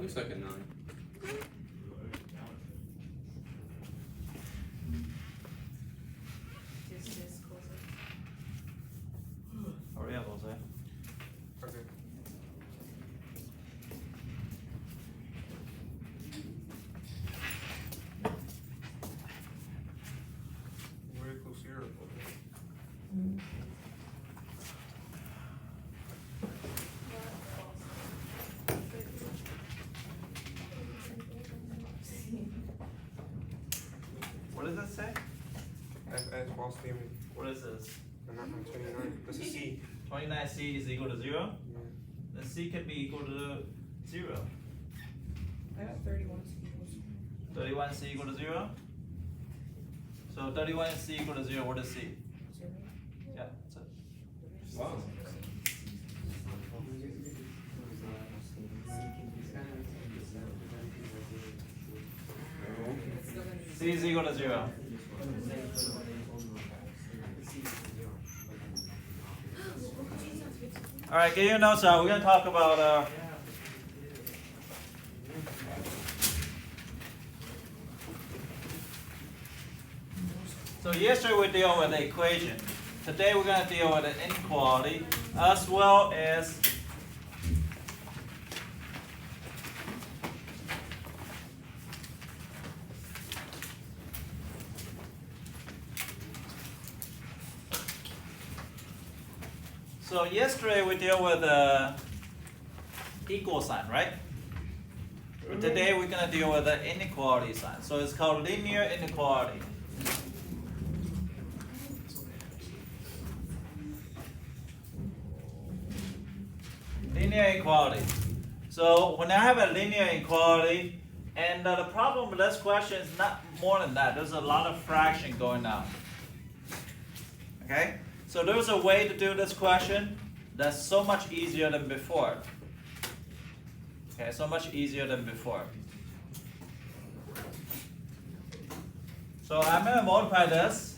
Looks like a 9. Hurry up, Jose. Okay. Very close here. What does it say? F false statement. What is this? I'm not from 29. This is C. 29c is equal to 0? Yeah. Then c can be equal to 0. I got 31 equals. 31c equal to 0? So 31c equal to 0, what is c? 0. Yeah, that's it. Wow. C is equal to 0. Alright, get your notes out. We're going to talk about so yesterday we dealt with the equation. Today we're going to deal with an inequality as well as so yesterday we dealt with the equal sign, right? But today we're going to deal with the inequality sign. So it's called linear inequality. Linear inequality. So when I have a linear inequality, and the problem with this question is not more than that. There's a lot of fraction going on. Okay? So there's a way to do this question that's so much easier than before. Okay, so much easier than before. So I'm going to multiply this.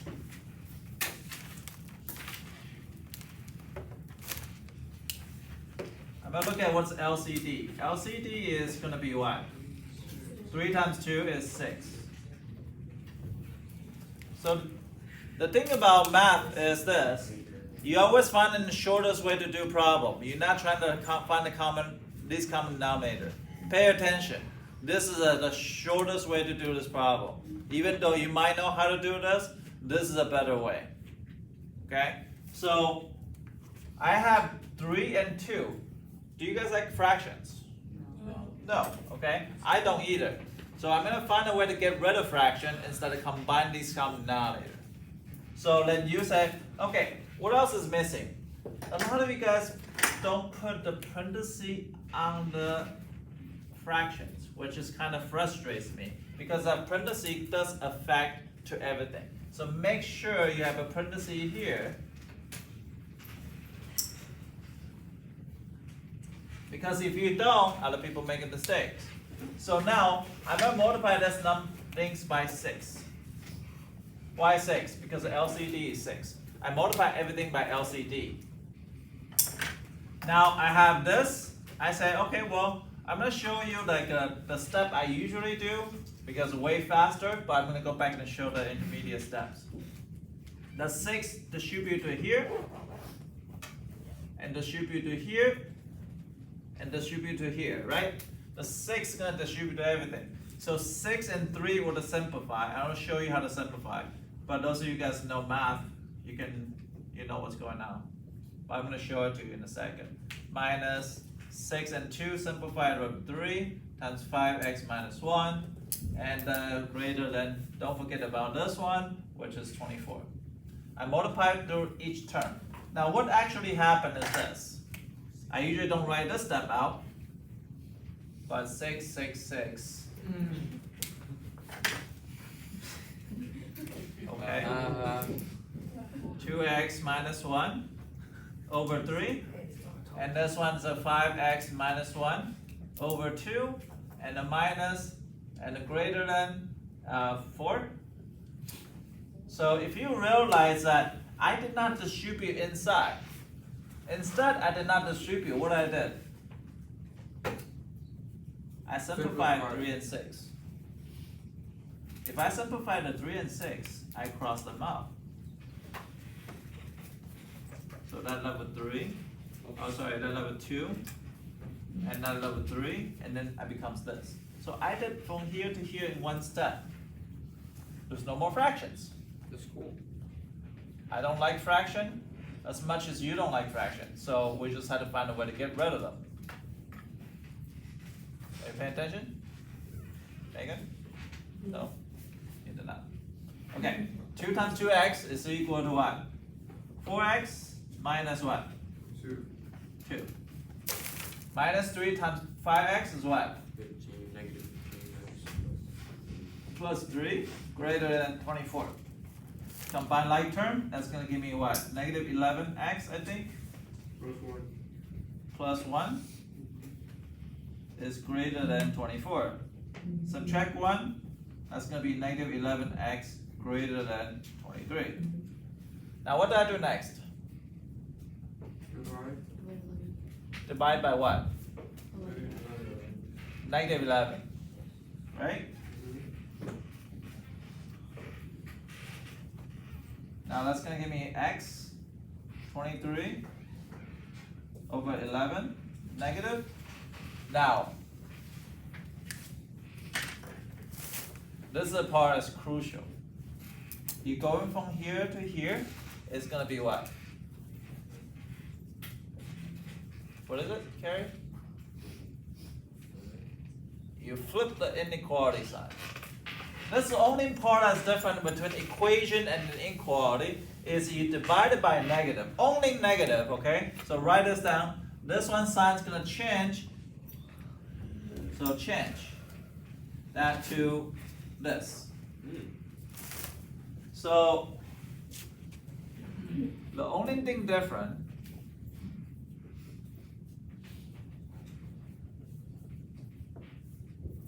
I'm going to look at what's LCD. LCD is going to be what? 3 times 2 is 6. So the thing about math is this. You always find the shortest way to do problem. You're not trying to find the least common denominator. Pay attention. This is the shortest way to do this problem. Even though you might know how to do this is a better way. Okay? So I have 3 and 2. Do you guys like fractions? No. Okay? I don't either. So I'm going to find a way to get rid of fraction instead of combine these common denominator. So then you say, okay, what else is missing? A lot of you guys don't put the parenthesis on the fractions, which is kind of frustrates me because that parenthesis does affect to everything. So make sure you have a parenthesis here. Because if you don't, other people make mistakes. So now I'm going to multiply this things by 6. Why 6? Because the LCD is 6. I multiply everything by LCD. Now I have this. I say, okay, well, I'm going to show you like the step I usually do because it's way faster, but I'm going to go back and show the intermediate steps. The 6 distribute to here, and distribute to here, and distribute to here, right? The 6 is going to distribute to everything. So 6 and 3 will simplify. I will show you how to simplify. But those of you guys know math, you know what's going on. But I'm going to show it to you in a second. Minus 6 and 2 simplified with 3 times 5x minus 1. And greater than, don't forget about this one, which is 24. I multiply through each term. Now what actually happened is this. I usually don't write this step out. But 6, 6, 6. Okay. 2x minus 1 over 3. And this one's a 5x minus 1 over 2. And a minus and a greater than 4. So if you realize that I did not distribute inside. Instead, I did not distribute. What I did? I simplify Simplify. 3 and 6. If I simplify the 3 and 6, I cross them out. So that level 3, oh sorry, that level 2, and that level 3, and then it becomes this. So I did from here to here in one step. There's no more fractions. That's cool. I don't like fraction as much as you don't like fraction, so we just had to find a way to get rid of them. Are you paying attention? Megan? No? You did not. Okay, 2 times 2x is equal to what? 4x minus what? 2. 2. Minus 3 times 5x is what? 15, negative 15x. Plus 3 greater than 24. Combine like term, that's going to give me what? Negative 11x, I think, Plus 1. plus 1 is greater than 24. Subtract 1, that's going to be negative 11x greater than 23. Now what do I do next? Divide. Divide by what? Negative 11. Negative 11, right? Now that's going to give me x 23 over 11 negative. Now, this is the part that's crucial. You going from here to here, it's going to be what? What is it, Carrie? You flip the inequality sign. That's the only part that's different between equation and an inequality is you divide it by negative. Only negative, okay? So write this down. This one sign's gonna change. So change that to this. So the only thing different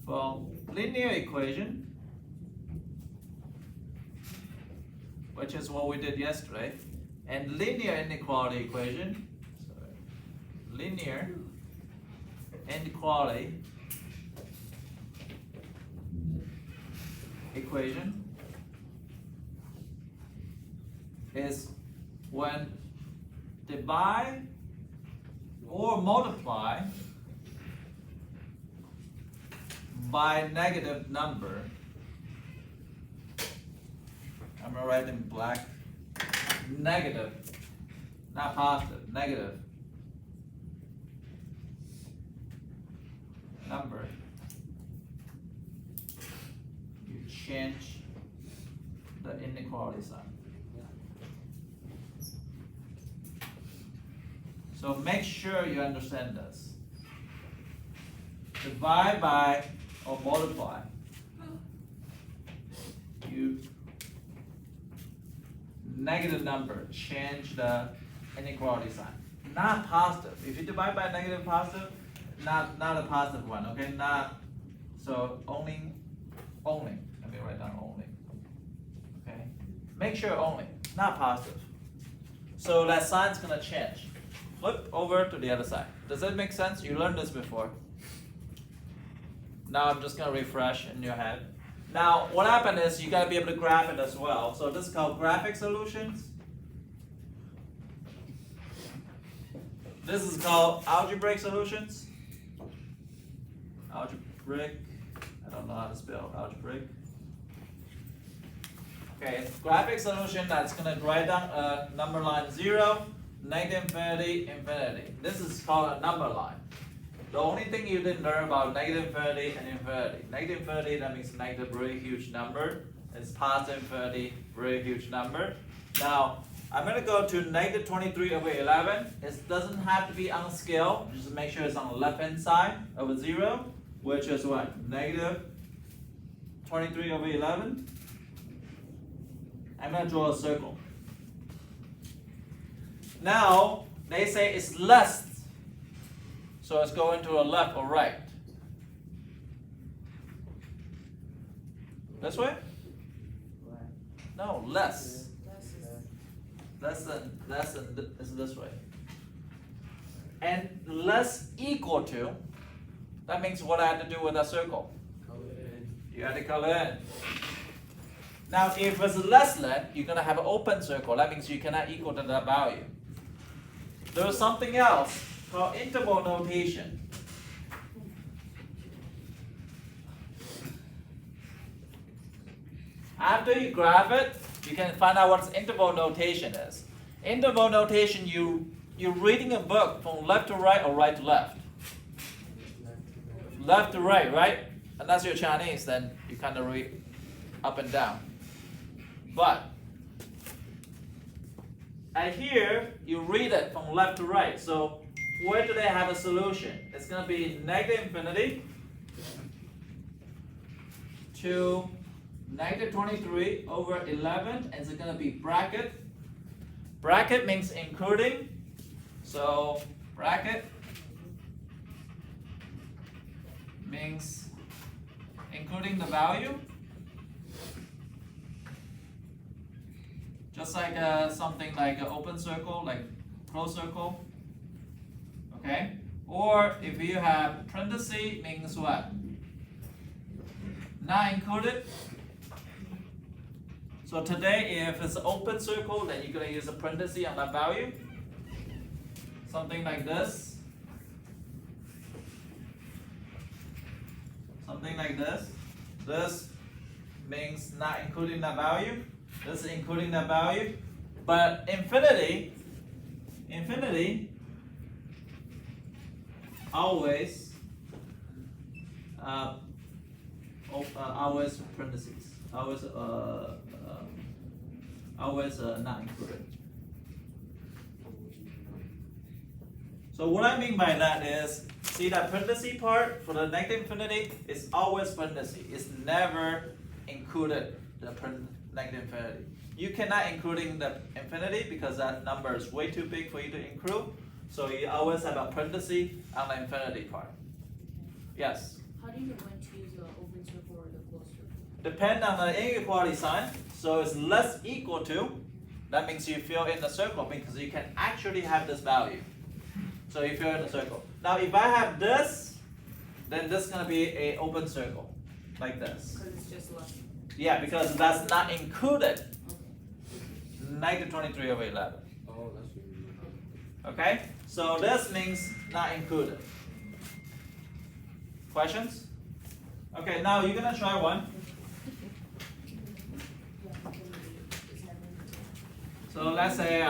from linear equation, which is what we did yesterday, and linear inequality equation, linear inequality equation is when divide or multiply by negative number. I'm gonna write in black. Negative, not positive, negative number. You change the inequality sign. So make sure you understand this. Divide by or multiply. You negative number, change the inequality sign. Not positive. If you divide by negative positive, not a positive one, okay? Not, so only, let me write down only, okay? Make sure only, not positive. So that sign's gonna change. Flip over to the other side. Does that make sense? You learned this before. Now I'm just gonna refresh in your head. Now, what happened is you gotta be able to graph it as well. So this is called graphic solutions. This is called algebraic solutions. Algebraic, I don't know how to spell algebraic. Okay, graphic solution, that's gonna write down number line 0, negative infinity, infinity. This is called a number line. The only thing you didn't learn about negative infinity and infinity. Negative infinity, that means negative, very huge number. It's positive infinity, very huge number. Now, I'm going to go to negative 23 over 11. It doesn't have to be on scale. Just make sure it's on the left-hand side over 0, which is what? Negative 23 over 11. I'm going to draw a circle. Now, they say it's less. So it's going to a left or right. This way? No, less. Less than is this way. And less equal to That means what I have to do with that circle? Color in. You have to color in. Now, if it's less than, you're gonna have an open circle. That means you cannot equal to that value. There's something else called interval notation. After you graph it, you can find out what interval notation is. Interval notation, you're reading a book from left to right or right to left. Left to right, right? Unless you're Chinese, then you kind of read up and down. But and here, you read it from left to right. So where do they have a solution? It's going to be negative infinity to negative 23 over 11, and it's going to be bracket. Bracket means including. So bracket means including the value. Just like something like an open circle, like closed circle. Okay? Or if you have parentheses, means what? Not included. So today, if it's an open circle, then you're going to use a parenthesis on that value. Something like this. Something like this. This means not including that value. This is including that value. But infinity always always parentheses. Always not included. So what I mean by that is, see that parenthesis part for the negative infinity is always parenthesis. It's never included the negative infinity. You cannot including the infinity because that number is way too big for you to include. So you always have a parenthesis on the infinity part. Yes? How do you know when to use the open circle or the closed circle? Depend on the inequality sign. So it's less equal to, that means you fill in the circle because you can actually have this value. So you fill in the circle. Now if I have this, then this is going to be an open circle, like this. Because it's just less. Yeah, because that's not included. Okay. Negative 23 over 11. Oh, that's what you mean. Okay? So this means not included. Questions? Okay, now you're going to try one. So let's say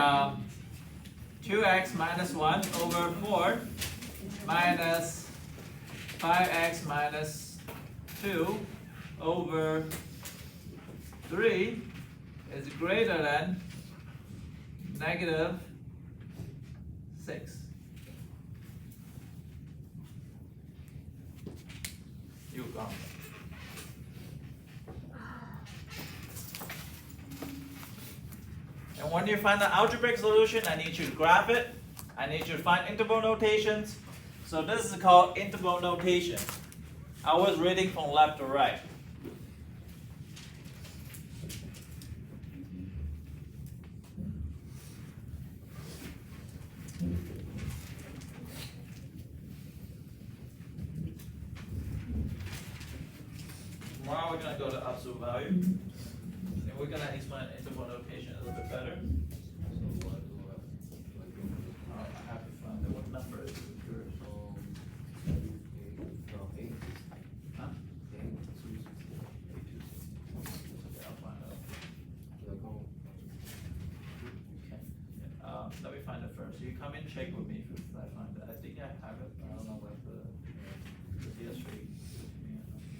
2x minus 1 over 4 minus 5x minus 2 over 3 is greater than negative 6. You go. And when you find the algebraic solution, I need you to graph it. I need you to find interval notations. So this is called interval notation. I was reading from left to right. Tomorrow we're going to go to absolute value. And we're going to explain interval notation a little bit better. I have to find out what number is yours. Huh? Okay, I'll find out. Okay. Let me find it first. You come in, check with me if I find it. I think I have it. I don't know what the history.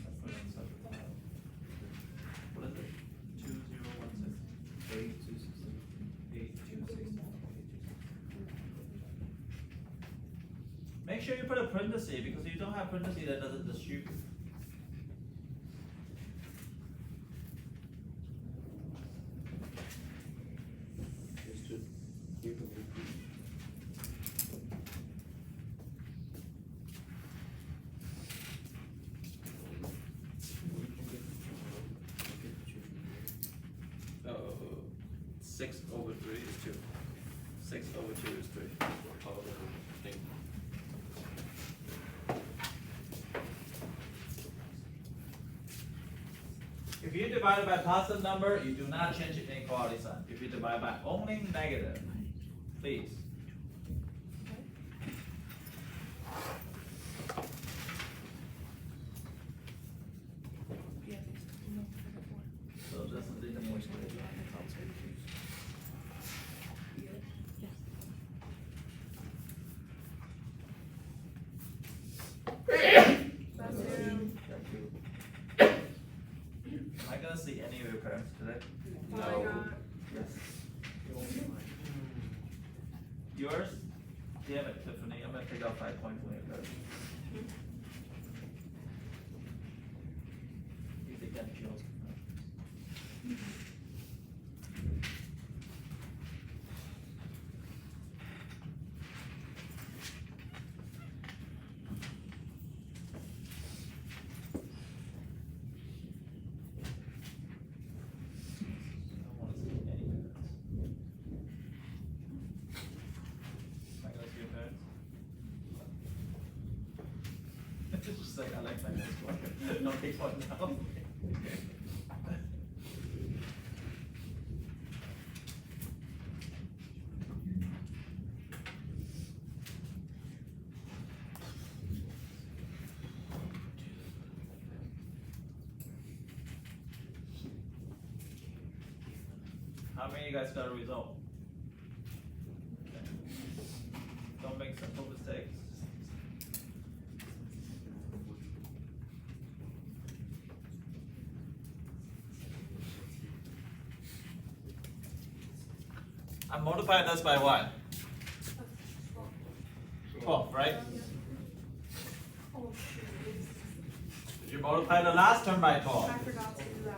I put it in separate file. What is it? 2016. 8216. Make sure you put a parenthesis because if you don't have parenthesis, that doesn't distribute. Oh, 6 over 3 is 2. 6 over 2 is 3. If you divide by positive number, you do not change the inequality sign. If you divide by only negative, please. Yeah, no, I got four. So this is the demonstration. Am I gonna see any of your parents today? No. Yours? Damn it, Tiffany, I'm gonna take out 5 points from your parents. You think that kills? I don't wanna see any parents. Am I gonna see your parents? It's just like, I like my next one. No, take one now. How many of you guys got a result? Okay. Don't make simple mistakes. I'm multiplying this by what? 12, right? Did you multiply the last term by 12? I forgot to do that.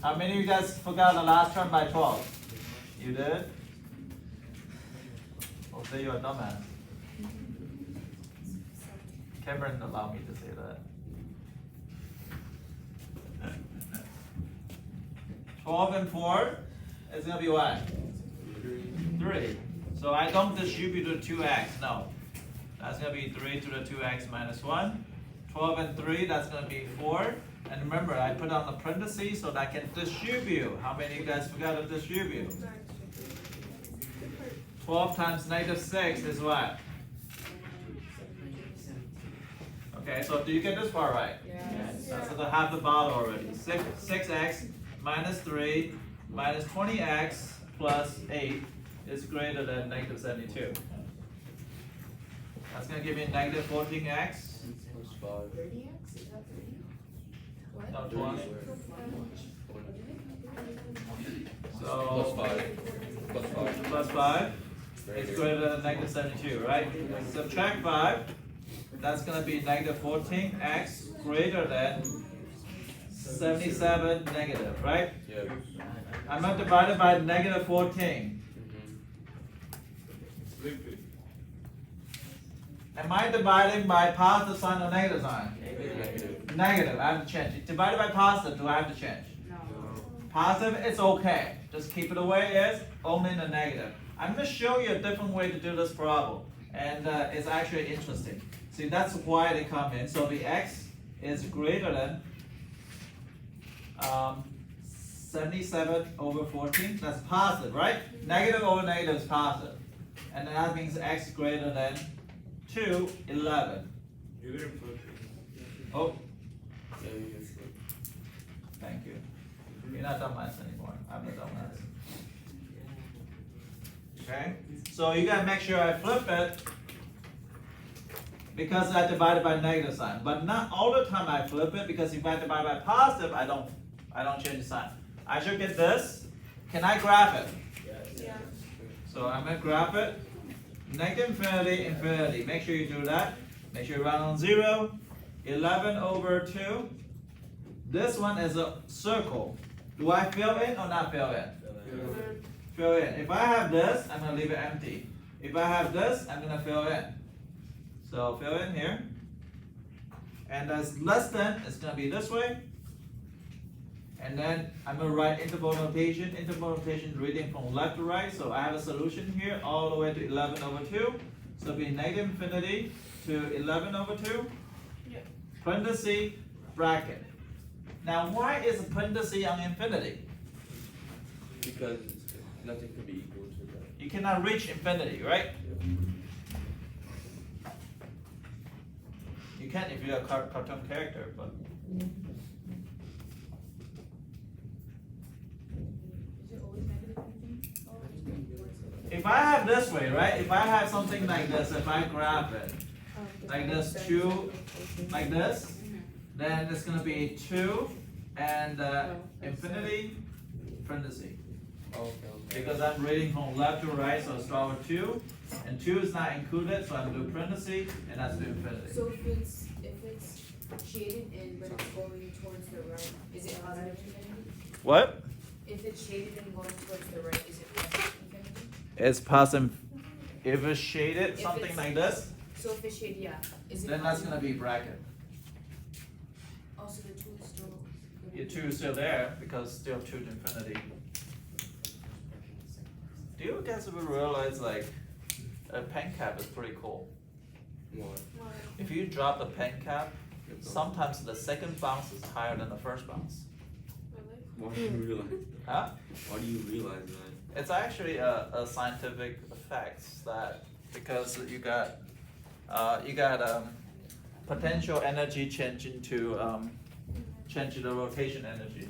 How many of you guys forgot the last term by 12? You did? Oh, say you're a dumbass. Cameron allowed me to say that. 12 and 4 is gonna be what? 3. So I don't distribute to 2x, no. That's gonna be 3 to the 2x minus 1. 12 and 3, that's gonna be 4. And remember, I put on the parentheses so that I can distribute. How many of you guys forgot to distribute? 12 times negative 6 is what? Okay, so do you get this part right? Yes. That's the half the bottle already. 6x minus 3 minus 20x plus 8 is greater than negative 72. That's going to give me negative 14x. Plus 5. 30x? Is that 30? What? No, 20. Plus So 5. Plus 5. plus 5 is greater than negative 72, right? Subtract 5. That's going to be negative 14x greater than 77 negative, right? Yeah. I'm going to divide it by negative 14. Am I dividing by positive sign or negative sign? Negative. Negative, I have to change it. Divided by positive, do I have to change? No. Positive, it's okay. Just keep it the way it is, only in the negative. I'm going to show you a different way to do this problem. And it's actually interesting. See, that's why they come in. So the x is greater than 77 over 14. That's positive, right? Negative over negative is positive. And that means x greater than 2, 11. You didn't flip Oh, Yeah, you can flip. thank you. You're not dumbass anymore. I'm the dumbass. Okay? So you gotta make sure I flip it because I divided by negative sign. But not all the time I flip it because if I divide by positive, I don't change the sign. I should get this. Can I graph it? Yeah. So I'm gonna graph it. Negative infinity, infinity. Make sure you do that. Make sure you round on 0. 11 over 2. This one is a circle. Do I fill in or not fill in? Fill in. If I have this, I'm going to leave it empty. If I have this, I'm going to fill in. So fill in here. And as less than, it's going to be this way. And then I'm going to write interval notation. Interval notation is reading from left to right. So I have a solution here all the way to 11 over 2. So it'll be negative infinity to 11 over 2. Yep. Parenthesis, bracket. Now, why is parenthesis on infinity? Because nothing can be equal to that. You cannot reach infinity, right? You can if you're a cartoon character, but Is it always negative anything? if I have this way, right? If I have something like this, if I grab it like this, 2, like this, then it's gonna be 2 and infinity parenthesis. Okay. Because I'm reading from left to right, so I start with 2, and 2 is not included, so I'm doing parentheses, and that's the infinity. So if it's shaded in but it's going towards the right, is it positive infinity? What? If it's shaded and going towards the right, is it positive infinity? It's positive. If it's shaded, If something it's- like this, So if it's shaded, yeah, is it then that's positive? gonna be bracket. Also the 2 is still. Your 2 is still there, because still 2 to infinity. Do you guys ever realize, like, a pen cap is pretty cool? What? If you drop the pen cap, sometimes the second bounce is higher than the first bounce. Why do you realize? Huh? Why do you realize that? It's actually a scientific effect that because you got potential energy change into change the rotation energy.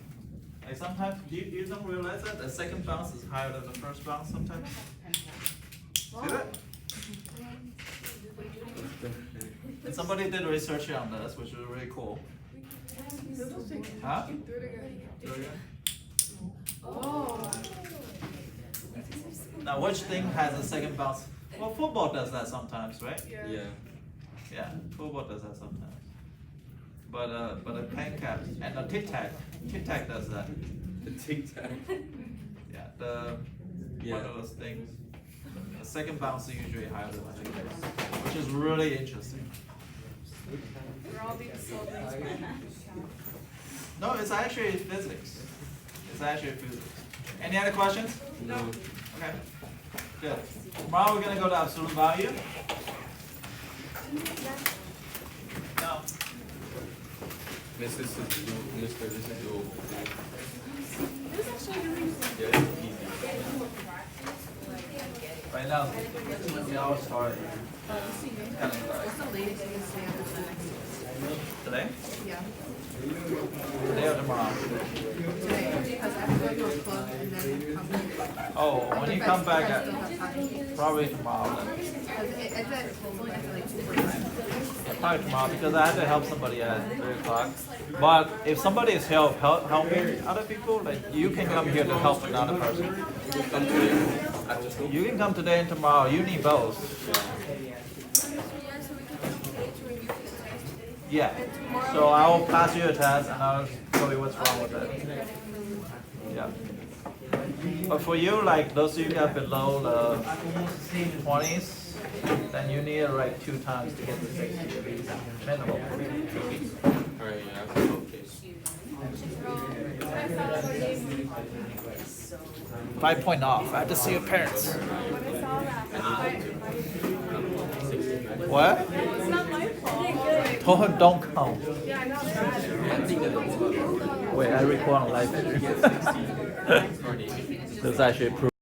Like sometimes you don't realize that the second bounce is higher than the first bounce sometimes. See that? And somebody did research on this, which is really cool. Huh? Do it again. Oh. Now, which thing has a second bounce? Well, football does that sometimes, right? Yeah. Yeah, football does that sometimes. But a pen cap and a tic tac does that. The tic tac. Yeah, Yeah. one of those things. The second bounce is usually higher than the tic tac, which is really interesting. We're all being so lazy. No, it's actually physics. It's actually physics. Any other questions? No. Okay. Good. Tomorrow we're gonna go to absolute value. No. Mr. This is doable. This is actually really Yeah, it's easy. Right now, we all start. What's the latest you can stay up for the next Today? Yeah. Today or tomorrow? Today, because I have to go to a club and then come back. Oh, when you come back, I still have time. probably tomorrow then. Because it's only after like 2:45. Probably tomorrow because I had to help somebody at 3 o'clock. But if somebody is helping other people, like you can come here to help another person. Come today after school. You can come today and tomorrow. You need both. Yeah. So I will pass you a test and I'll show you what's wrong with it. Yeah. But for you, like those of you got below the 20s, then you need it like 2 times to get the 60 at least. Minimum. Alright, yeah, okay. 5 point off. I have to see your parents. What? It's not my fault. Don't come. Yeah, I know, bad. I think that Wait, I record on live. This actually proves.